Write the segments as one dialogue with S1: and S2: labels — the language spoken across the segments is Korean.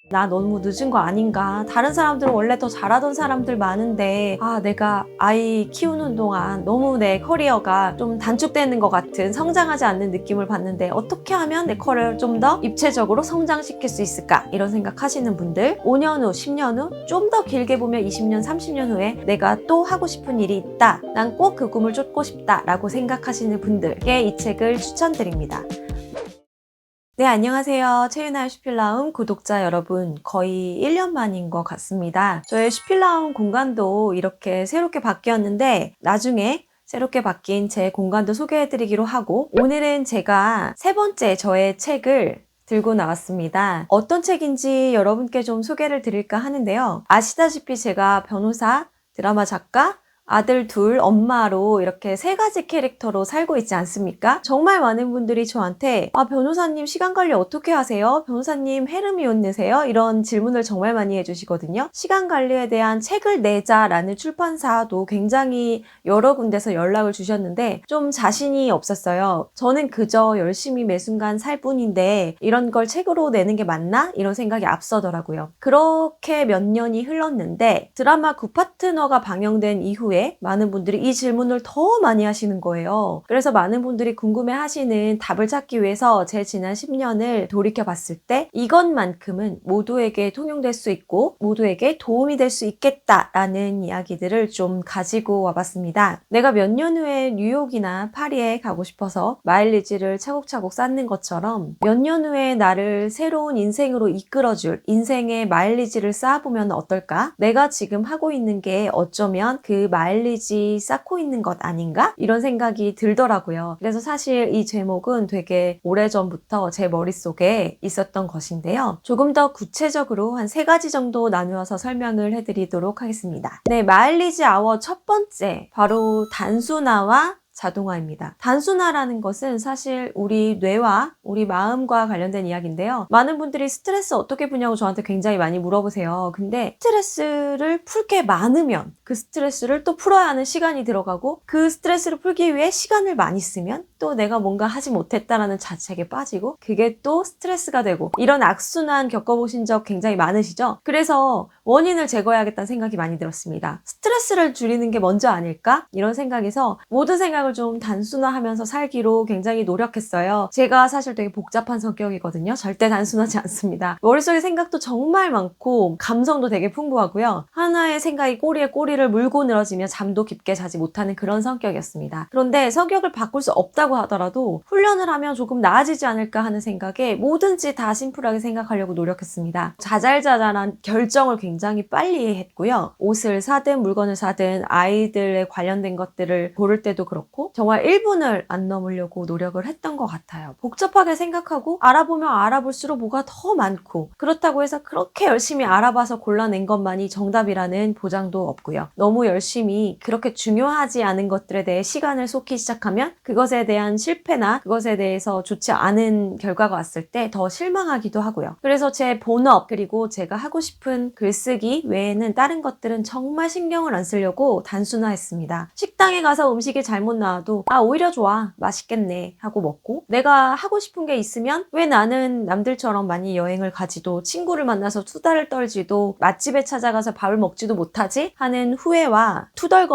S1: 나 너무 늦은 거 아닌가? 다른 사람들은 원래 더 잘하던 사람들 많은데 내가 아이 키우는 동안 너무 내 커리어가 좀 단축되는 것 같은 성장하지 않는 느낌을 받는데 어떻게 하면 내 커리어를 좀 더 입체적으로 성장시킬 수 있을까? 이런 생각하시는 분들 5년 후, 10년 후, 좀 더 길게 보면 20년, 30년 후에 내가 또 하고 싶은 일이 있다. 난 꼭 그 꿈을 쫓고 싶다 라고 생각하시는 분들께 이 책을 추천드립니다. 네, 안녕하세요. 최윤아의 슈필라움 구독자 여러분. 거의 1년 만인 것 같습니다. 저의 슈필라움 공간도 이렇게 새롭게 바뀌었는데 나중에 새롭게 바뀐 제 공간도 소개해드리기로 하고 오늘은 제가 세 번째 저의 책을 들고 나왔습니다. 어떤 책인지 여러분께 좀 소개를 드릴까 하는데요. 아시다시피 제가 변호사, 드라마 작가, 아들 둘, 엄마로 이렇게 세 가지 캐릭터로 살고 있지 않습니까? 정말 많은 분들이 저한테 변호사님 시간 관리 어떻게 하세요? 변호사님 헤르미온느세요? 이런 질문을 정말 많이 해주시거든요. 시간 관리에 대한 책을 내자라는 출판사도 굉장히 여러 군데서 연락을 주셨는데 좀 자신이 없었어요. 저는 그저 열심히 매 순간 살 뿐인데 이런 걸 책으로 내는 게 맞나? 이런 생각이 앞서더라고요. 그렇게 몇 년이 흘렀는데 드라마 굿파트너가 방영된 이후에 많은 분들이 이 질문을 더 많이 하시는 거예요. 그래서 많은 분들이 궁금해 하시는 답을 찾기 위해서 제 지난 10년을 돌이켜 봤을 때 이것만큼은 모두에게 통용될 수 있고 모두에게 도움이 될 수 있겠다라는 이야기들을 좀 가지고 와봤습니다. 내가 몇 년 후에 뉴욕이나 파리에 가고 싶어서 마일리지를 차곡차곡 쌓는 것처럼 몇 년 후에 나를 새로운 인생으로 이끌어줄 인생의 마일리지를 쌓아보면 어떨까? 내가 지금 하고 있는 게 어쩌면 그 마일리지 쌓고 있는 것 아닌가? 이런 생각이 들더라고요. 그래서 사실 이 제목은 되게 오래전부터 제 머릿속에 있었던 것인데요. 조금 더 구체적으로 한 세 가지 정도 나누어서 설명을 해드리도록 하겠습니다. 네, 마일리지 아워 첫 번째, 바로 단순화와 자동화입니다. 단순화라는 것은 사실 우리 뇌와 우리 마음과 관련된 이야기인데요. 많은 분들이 스트레스 어떻게 푸냐고 저한테 굉장히 많이 물어보세요. 근데 스트레스를 풀 게 많으면 그 스트레스를 또 풀어야 하는 시간이 들어가고 그 스트레스를 풀기 위해 시간을 많이 쓰면 또 내가 뭔가 하지 못했다라는 자책에 빠지고 그게 또 스트레스가 되고 이런 악순환 겪어보신 적 굉장히 많으시죠? 그래서 원인을 제거해야겠다는 생각이 많이 들었습니다. 스트레스를 줄이는 게 먼저 아닐까? 이런 생각에서 모든 생각을 좀 단순화하면서 살기로 굉장히 노력했어요. 제가 사실 되게 복잡한 성격이거든요. 절대 단순하지 않습니다. 머릿속에 생각도 정말 많고 감성도 되게 풍부하고요. 하나의 생각이 꼬리에 꼬리를 물고 늘어지며 잠도 깊게 자지 못하는 그런 성격이었습니다. 그런데 성격을 바꿀 수 없다고 하더라도 훈련을 하면 조금 나아지지 않을까 하는 생각에 뭐든지 다 심플하게 생각하려고 노력했습니다. 자잘자잘한 결정을 굉장히 빨리 했고요. 옷을 사든 물건을 사든 아이들에 관련된 것들을 고를 때도 그렇고 정말 1분을 안 넘으려고 노력을 했던 것 같아요. 복잡하게 생각하고 알아보면 알아볼수록 뭐가 더 많고 그렇다고 해서 그렇게 열심히 알아봐서 골라낸 것만이 정답이라는 보장도 없고요. 너무 열심히 그렇게 중요하지 않은 것들에 대해 시간을 쏟기 시작하면 그것에 대한 실패나 그것에 대해서 좋지 않은 결과가 왔을 때 더 실망하기도 하고요. 그래서 제 본업 그리고 제가 하고 싶은 글쓰기 외에는 다른 것들은 정말 신경을 안 쓰려고 단순화했습니다. 식당에 가서 음식이 잘못 나와도 오히려 좋아 맛있겠네 하고 먹고 내가 하고 싶은 게 있으면 왜 나는 남들처럼 많이 여행을 가지도 친구를 만나서 수다를 떨지도 맛집에 찾아가서 밥을 먹지도 못하지 하는 후회와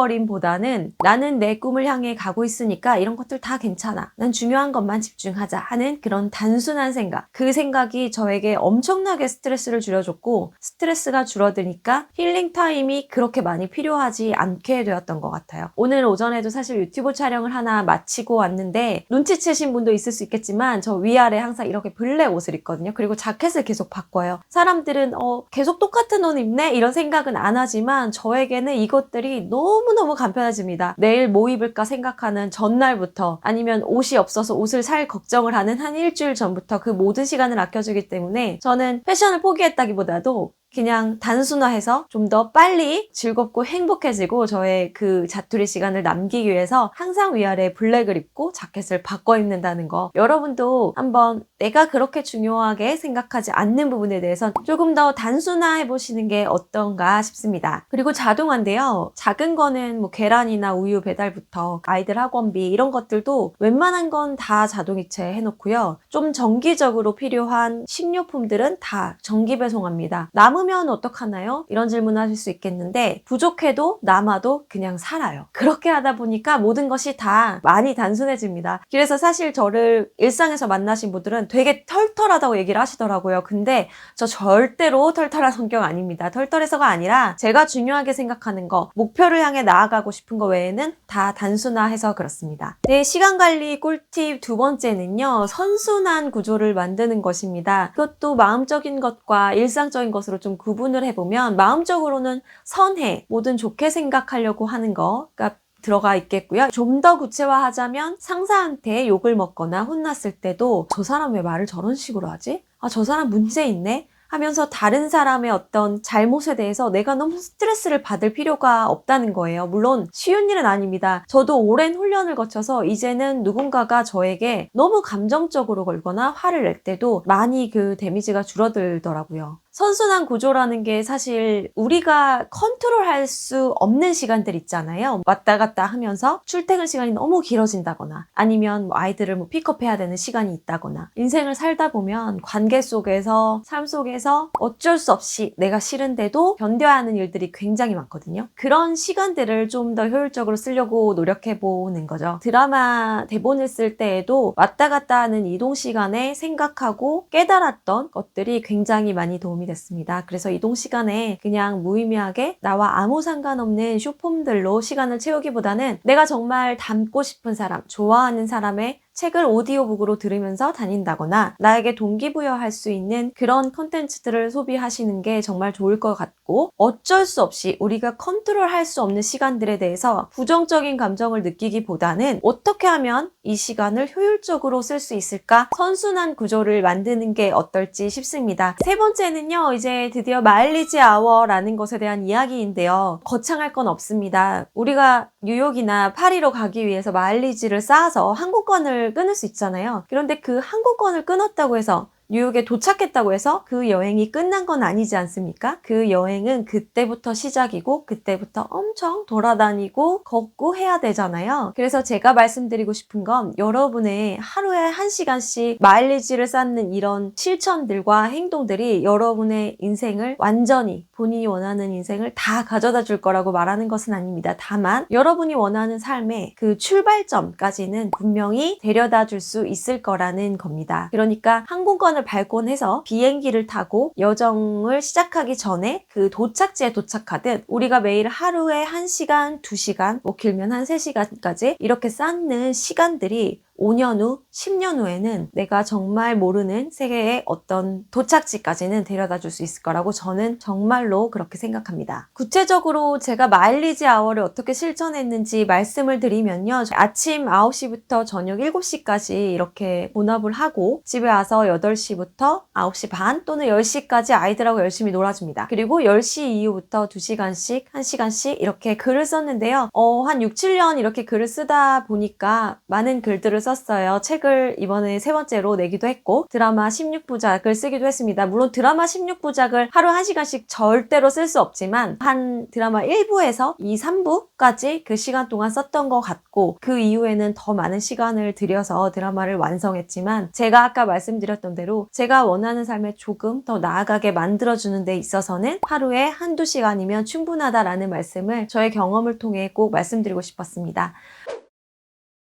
S1: 투덜거림보다는 나는 내 꿈을 향해 가고 있으니까 이런 것들 다 괜찮아 난 중요한 것만 집중하자 하는 그런 단순한 생각 그 생각이 저에게 엄청나게 스트레스를 줄여줬고 스트레스가 줄어드니까 힐링 타임이 그렇게 많이 필요하지 않게 되었던 것 같아요. 오늘 오전에도 사실 유튜브 촬영을 하나 마치고 왔는데 눈치채신 분도 있을 수 있겠지만 저 위아래 항상 이렇게 블랙 옷을 입거든요. 그리고 자켓을 계속 바꿔요. 사람들은 계속 똑같은 옷 입네? 이런 생각은 안 하지만 저에게는 이것들이 너무너무 간편해집니다. 내일 뭐 입을까 생각하는 전날부터 아니면 옷이 없어서 옷을 살 걱정을 하는 한 일주일 전부터 그 모든 시간을 아껴주기 때문에 저는 패션을 포기했다기보다도 그냥 단순화해서 좀 더 빨리 즐겁고 행복해지고 저의 그 자투리 시간을 남기기 위해서 항상 위아래 블랙을 입고 자켓을 바꿔 입는다는 거, 여러분도 한번 내가 그렇게 중요하게 생각하지 않는 부분에 대해서 조금 더 단순화해 보시는 게 어떤가 싶습니다. 그리고 자동화인데요, 작은 거는 뭐 계란이나 우유 배달부터 아이들 학원비 이런 것들도 웬만한 건 다 자동이체 해놓고요, 좀 정기적으로 필요한 식료품들은 다 정기 배송합니다. 남으면 어떡하나요? 이런 질문 하실 수 있겠는데, 부족해도 남아도 그냥 살아요. 그렇게 하다 보니까 모든 것이 다 많이 단순해집니다. 그래서 사실 저를 일상에서 만나신 분들은 되게 털털하다고 얘기를 하시더라고요. 근데 저 절대로 털털한 성격 아닙니다. 털털해서가 아니라 제가 중요하게 생각하는 거, 목표를 향해 나아가고 싶은 거 외에는 다 단순화해서 그렇습니다. 네, 시간관리 꿀팁 두 번째는요, 선순환 구조를 만드는 것입니다. 그것도 마음적인 것과 일상적인 것으로 좀 구분을 해보면, 마음적으로는 선해, 뭐든 좋게 생각하려고 하는 거가 들어가 있겠고요. 좀 더 구체화하자면, 상사한테 욕을 먹거나 혼났을 때도 저 사람 왜 말을 저런 식으로 하지? 아, 저 사람 문제 있네? 하면서 다른 사람의 어떤 잘못에 대해서 내가 너무 스트레스를 받을 필요가 없다는 거예요. 물론 쉬운 일은 아닙니다. 저도 오랜 훈련을 거쳐서 이제는 누군가가 저에게 너무 감정적으로 걸거나 화를 낼 때도 많이 그 데미지가 줄어들더라고요. 선순환 구조라는 게 사실 우리가 컨트롤할 수 없는 시간들 있잖아요. 왔다 갔다 하면서 출퇴근 시간이 너무 길어진다거나, 아니면 아이들을 픽업해야 되는 시간이 있다거나, 인생을 살다 보면 관계 속에서, 삶 속에서 어쩔 수 없이 내가 싫은데도 견뎌야 하는 일들이 굉장히 많거든요. 그런 시간들을 좀 더 효율적으로 쓰려고 노력해보는 거죠. 드라마 대본을 쓸 때에도 왔다 갔다 하는 이동 시간에 생각하고 깨달았던 것들이 굉장히 많이 도움이 됐습니다. 그래서 이동 시간에 그냥 무의미하게 나와 아무 상관없는 쇼폼들로 시간을 채우기보다는 내가 정말 닮고 싶은 사람, 좋아하는 사람의 책을 오디오북으로 들으면서 다닌다거나, 나에게 동기부여할 수 있는 그런 컨텐츠들을 소비하시는 게 정말 좋을 것 같고, 어쩔 수 없이 우리가 컨트롤할 수 없는 시간들에 대해서 부정적인 감정을 느끼기보다는 어떻게 하면 이 시간을 효율적으로 쓸 수 있을까? 선순환 구조를 만드는 게 어떨지 싶습니다. 세 번째는요, 이제 드디어 마일리지 아워라는 것에 대한 이야기인데요. 거창할 건 없습니다. 우리가 뉴욕이나 파리로 가기 위해서 마일리지를 쌓아서 항공권을 끊을 수 있잖아요. 그런데 그 항공권을 끊었다고 해서, 뉴욕에 도착했다고 해서 그 여행이 끝난 건 아니지 않습니까? 그 여행은 그때부터 시작이고, 그때부터 엄청 돌아다니고 걷고 해야 되잖아요. 그래서 제가 말씀드리고 싶은 건, 여러분의 하루에 1시간씩 마일리지를 쌓는 이런 실천들과 행동들이 여러분의 인생을 완전히, 본인이 원하는 인생을 다 가져다 줄 거라고 말하는 것은 아닙니다. 다만 여러분이 원하는 삶의 그 출발점까지는 분명히 데려다 줄 수 있을 거라는 겁니다. 그러니까 항공권 발권해서 비행기를 타고 여정을 시작하기 전에 그 도착지에 도착하듯, 우리가 매일 하루에 1시간, 2시간, 뭐 길면 한 3시간까지 이렇게 쌓는 시간들이 5년 후, 10년 후에는 내가 정말 모르는 세계의 어떤 도착지까지는 데려다 줄 수 있을 거라고 저는 정말로 그렇게 생각합니다. 구체적으로 제가 마일리지 아워를 어떻게 실천했는지 말씀을 드리면요. 아침 9시부터 저녁 7시까지 이렇게 본업을 하고, 집에 와서 8시부터 9시 반 또는 10시까지 아이들하고 열심히 놀아줍니다. 그리고 10시 이후부터 2시간씩, 1시간씩 이렇게 글을 썼는데요. 한 6, 7년 이렇게 글을 쓰다 보니까 많은 글들을 썼어요. 책을 이번에 3번째로 내기도 했고, 드라마 16부작을 쓰기도 했습니다. 물론 드라마 16부작을 하루 1시간씩 절대로 쓸 수 없지만, 한 드라마 1부에서 2, 3부까지 그 시간 동안 썼던 것 같고, 그 이후에는 더 많은 시간을 들여서 드라마를 완성했지만, 제가 아까 말씀드렸던 대로 제가 원하는 삶에 조금 더 나아가게 만들어주는 데 있어서는 하루에 1~2시간이면 충분하다라는 말씀을 저의 경험을 통해 꼭 말씀드리고 싶었습니다.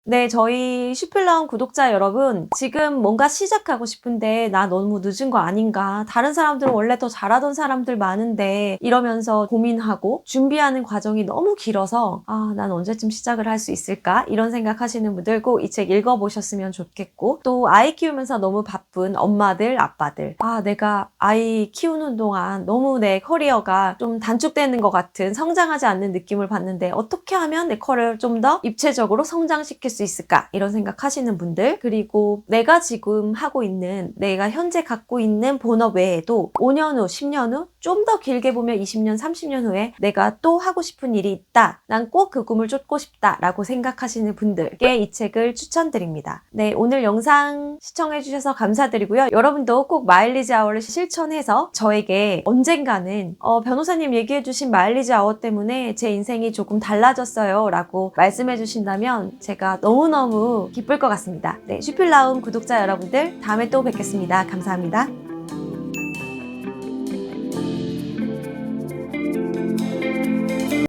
S1: 네, 저희 슈필라운 구독자 여러분, 지금 뭔가 시작하고 싶은데 나 너무 늦은 거 아닌가? 다른 사람들은 원래 더 잘하던 사람들 많은데 이러면서 고민하고 준비하는 과정이 너무 길어서 난 언제쯤 시작을 할 수 있을까? 이런 생각하시는 분들 꼭 이 책 읽어보셨으면 좋겠고, 또 아이 키우면서 너무 바쁜 엄마들, 아빠들, 내가 아이 키우는 동안 너무 내 커리어가 좀 단축되는 것 같은, 성장하지 않는 느낌을 받는데 어떻게 하면 내 커리어를 좀 더 입체적으로 성장시킬 수 있을까? 이런 생각하시는 분들, 그리고 내가 지금 하고 있는, 내가 현재 갖고 있는 본업 외에도 5년 후, 10년 후, 좀 더 길게 보면 20년, 30년 후에 내가 또 하고 싶은 일이 있다. 난 꼭 그 꿈을 쫓고 싶다. 라고 생각하시는 분들께 이 책을 추천드립니다. 네, 오늘 영상 시청해주셔서 감사드리고요. 여러분도 꼭 마일리지 아워를 실천해서 저에게 언젠가는 변호사님 얘기해주신 마일리지 아워 때문에 제 인생이 조금 달라졌어요. 라고 말씀해주신다면 제가 너무너무 기쁠 것 같습니다. 네, 슈필라움 구독자 여러분들 다음에 또 뵙겠습니다. 감사합니다.